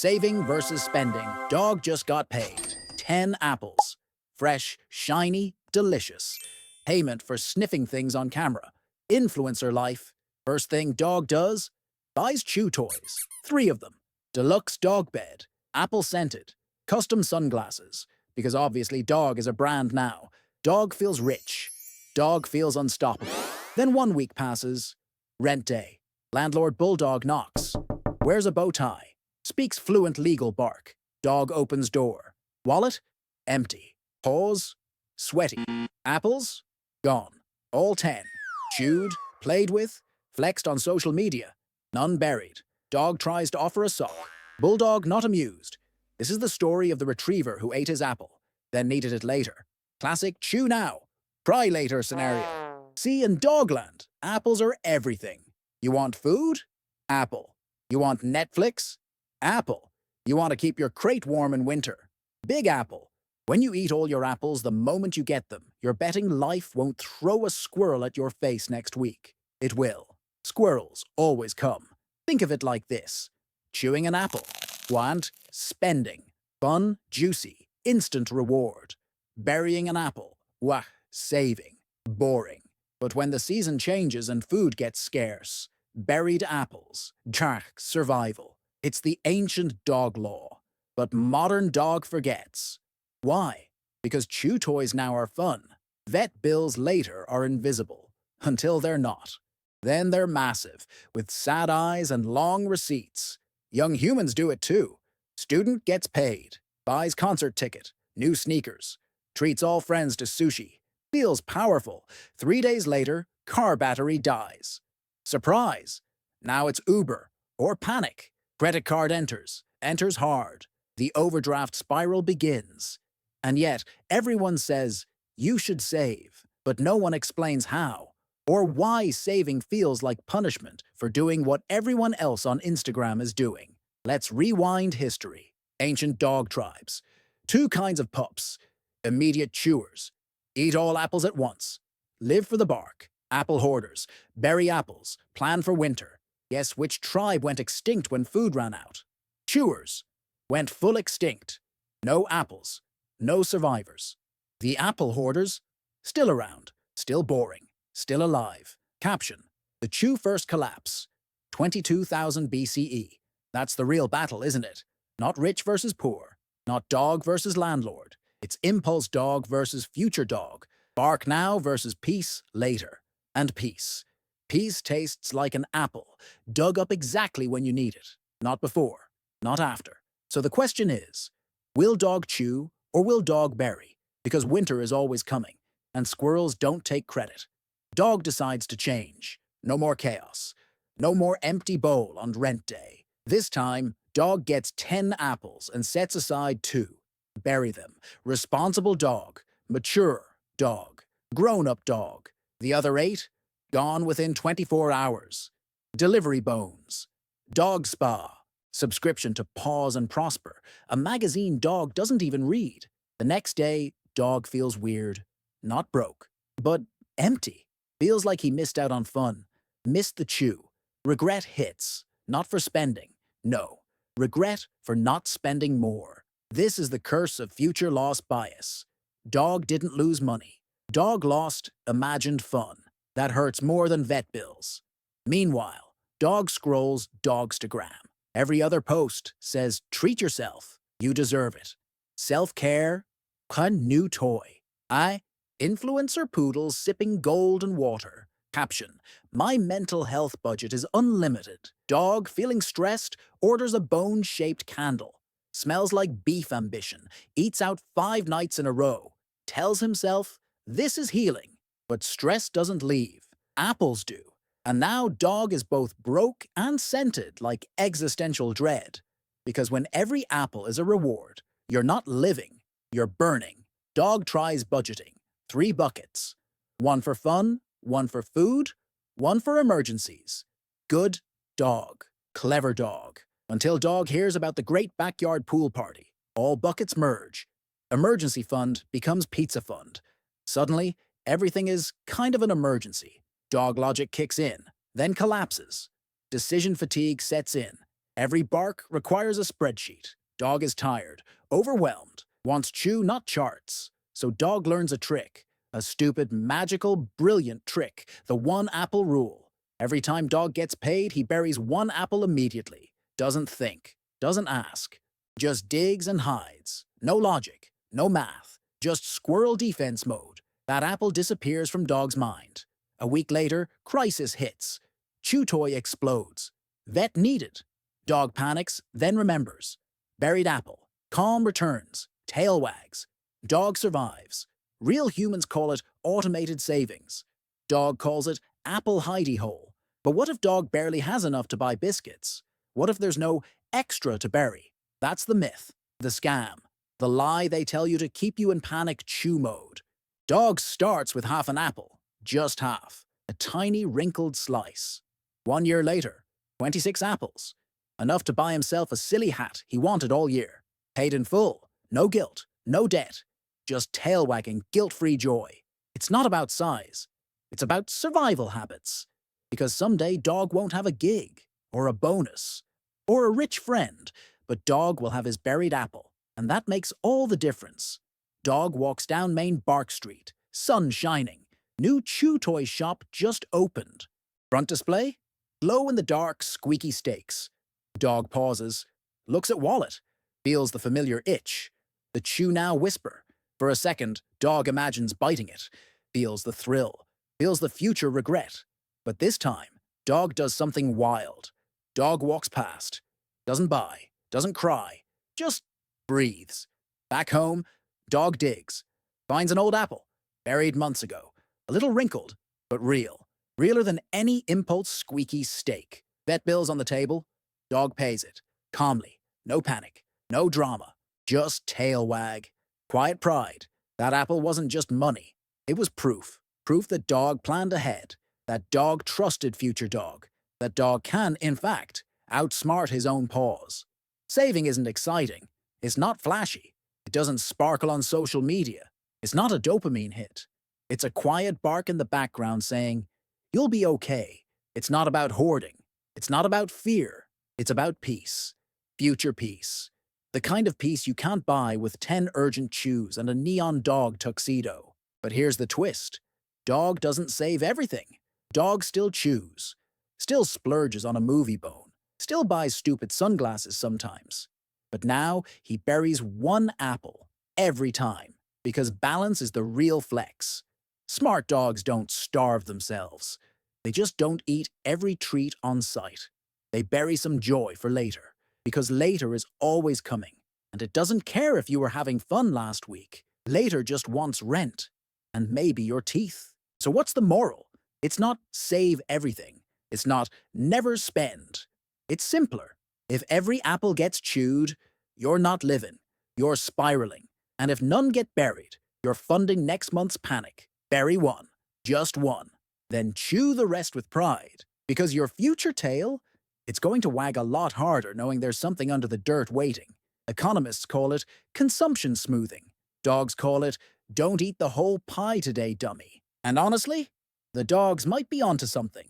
Saving versus spending. Dog just got paid. 10 apples. Fresh, shiny, delicious. Payment for sniffing things on camera. Influencer life. First thing dog does? Buys chew toys. 3 of them. Deluxe dog bed. Apple scented. Custom sunglasses. Because obviously dog is a brand now. Dog feels rich. Dog feels unstoppable. Then 1 week passes. Rent day. Landlord bulldog knocks. Wears a bow tie. Speaks fluent legal bark. Dog opens door. Wallet? Empty. Paws? Sweaty. Apples? Gone. All 10. Chewed, played with, flexed on social media. None buried. Dog tries to offer a sock. Bulldog not amused. This is the story of the retriever who ate his apple, then needed it later. Classic chew now, cry later scenario. See, in Dogland, apples are everything. You want food? Apple. You want Netflix? Apple. You want to keep your crate warm in winter? Big Apple. When you eat all your apples the moment you get them, you're betting life won't throw a squirrel at your face next week. It will. Squirrels always come. Think of it like this. Chewing an apple. Want? Spending. Fun, juicy, instant reward. Burying an apple. Wah, saving. Boring. But when the season changes and food gets scarce, buried apples. Survival. It's the ancient dog law. But modern dog forgets. Why? Because chew toys now are fun. Vet bills later are invisible. Until they're not. Then they're massive, with sad eyes and long receipts. Young humans do it too. Student gets paid, buys concert ticket, new sneakers, treats all friends to sushi, feels powerful. 3 days later, car battery dies. Surprise! Now it's Uber, or panic. Credit card enters hard. The overdraft spiral begins. And yet, everyone says, you should save, but no one explains how, or why saving feels like punishment for doing what everyone else on Instagram is doing. Let's rewind history. Ancient dog tribes. 2 kinds of pups. Immediate chewers. Eat all apples at once. Live for the bark. Apple hoarders. Bury apples. Plan for winter. Guess which tribe went extinct when food ran out? Chewers. Went full extinct. No apples. No survivors. The apple hoarders? Still around. Still boring. Still alive. Caption. The chew first collapse. 22,000 BCE. That's the real battle, isn't it? Not rich versus poor. Not dog versus landlord. It's impulse dog versus future dog. Bark now versus peace later. And peace. Peace tastes like an apple, dug up exactly when you need it. Not before. Not after. So the question is, will dog chew or will dog bury? Because winter is always coming, and squirrels don't take credit. Dog decides to change. No more chaos. No more empty bowl on rent day. This time, dog gets 10 apples and sets aside 2. Bury them. Responsible dog. Mature dog. Grown-up dog. The other 8? Gone within 24 hours. Delivery bones. Dog spa. Subscription to Pause and Prosper. A magazine dog doesn't even read. The next day, dog feels weird. Not broke, but empty. Feels like he missed out on fun. Missed the chew. Regret hits. Not for spending. No. Regret for not spending more. This is the curse of future loss bias. Dog didn't lose money. Dog lost imagined fun. That hurts more than vet bills. Meanwhile, dog scrolls Dogstagram. Every other post says, treat yourself. You deserve it. Self-care? A new toy. Influencer poodles sipping golden water. Caption. My mental health budget is unlimited. Dog, feeling stressed, orders a bone-shaped candle. Smells like beef ambition. Eats out 5 nights in a row. Tells himself, this is healing. But stress doesn't leave. Apples do. And now dog is both broke and scented like existential dread. Because when every apple is a reward, you're not living, you're burning. Dog tries budgeting. 3 buckets. 1 for fun, 1 for food, 1 for emergencies. Good dog. Clever dog. Until dog hears about the great backyard pool party. All buckets merge. Emergency fund becomes pizza fund. Suddenly, everything is kind of an emergency. Dog logic kicks in, then collapses. Decision fatigue sets in. Every bark requires a spreadsheet. Dog is tired, overwhelmed, wants chew, not charts. So dog learns a trick. A stupid, magical, brilliant trick. The one apple rule. Every time dog gets paid, he buries one apple immediately. Doesn't think. Doesn't ask. Just digs and hides. No logic. No math. Just squirrel defense mode. That apple disappears from dog's mind. A week later, crisis hits. Chew toy explodes. Vet needed. Dog panics, then remembers. Buried apple. Calm returns. Tail wags. Dog survives. Real humans call it automated savings. Dog calls it apple hidey hole. But what if dog barely has enough to buy biscuits? What if there's no extra to bury? That's the myth, the scam, the lie they tell you to keep you in panic chew mode. Dog starts with half an apple, just half, a tiny wrinkled slice. 1 year later, 26 apples. Enough to buy himself a silly hat he wanted all year. Paid in full, no guilt, no debt. Just tail-wagging, guilt-free joy. It's not about size. It's about survival habits. Because someday dog won't have a gig, or a bonus, or a rich friend, but dog will have his buried apple, and that makes all the difference. Dog walks down Main Bark Street, sun shining. New chew toy shop just opened. Front display? Glow-in-the-dark, squeaky steaks. Dog pauses, looks at wallet, feels the familiar itch. The chew now whisper. For a second, dog imagines biting it, feels the thrill, feels the future regret. But this time, dog does something wild. Dog walks past, doesn't buy, doesn't cry, just breathes. Back home, dog digs, finds an old apple, buried months ago, a little wrinkled, but real. Realer than any impulse squeaky steak. Vet bills on the table, dog pays it, calmly, no panic, no drama, just tail wag. Quiet pride. That apple wasn't just money. It was proof. Proof that dog planned ahead. That dog trusted future dog. That dog can, in fact, outsmart his own paws. Saving isn't exciting. It's not flashy. It doesn't sparkle on social media. It's not a dopamine hit. It's a quiet bark in the background saying, "You'll be okay." It's not about hoarding. It's not about fear. It's about peace. Future peace. The kind of peace you can't buy with 10 urgent chews and a neon dog tuxedo. But here's the twist. Dog doesn't save everything. Dog still chews. Still splurges on a movie bone. Still buys stupid sunglasses sometimes. But now he buries one apple every time because balance is the real flex. Smart dogs don't starve themselves. They just don't eat every treat on sight. They bury some joy for later. Because later is always coming, and it doesn't care if you were having fun last week. Later just wants rent, and maybe your teeth. So what's the moral? It's not save everything. It's not never spend. It's simpler. If every apple gets chewed, you're not living. You're spiraling. And if none get buried, you're funding next month's panic. Bury one. Just one. Then chew the rest with pride. Because your future tail, it's going to wag a lot harder knowing there's something under the dirt waiting. Economists call it consumption smoothing. Dogs call it, don't eat the whole pie today, dummy. And honestly, the dogs might be onto something.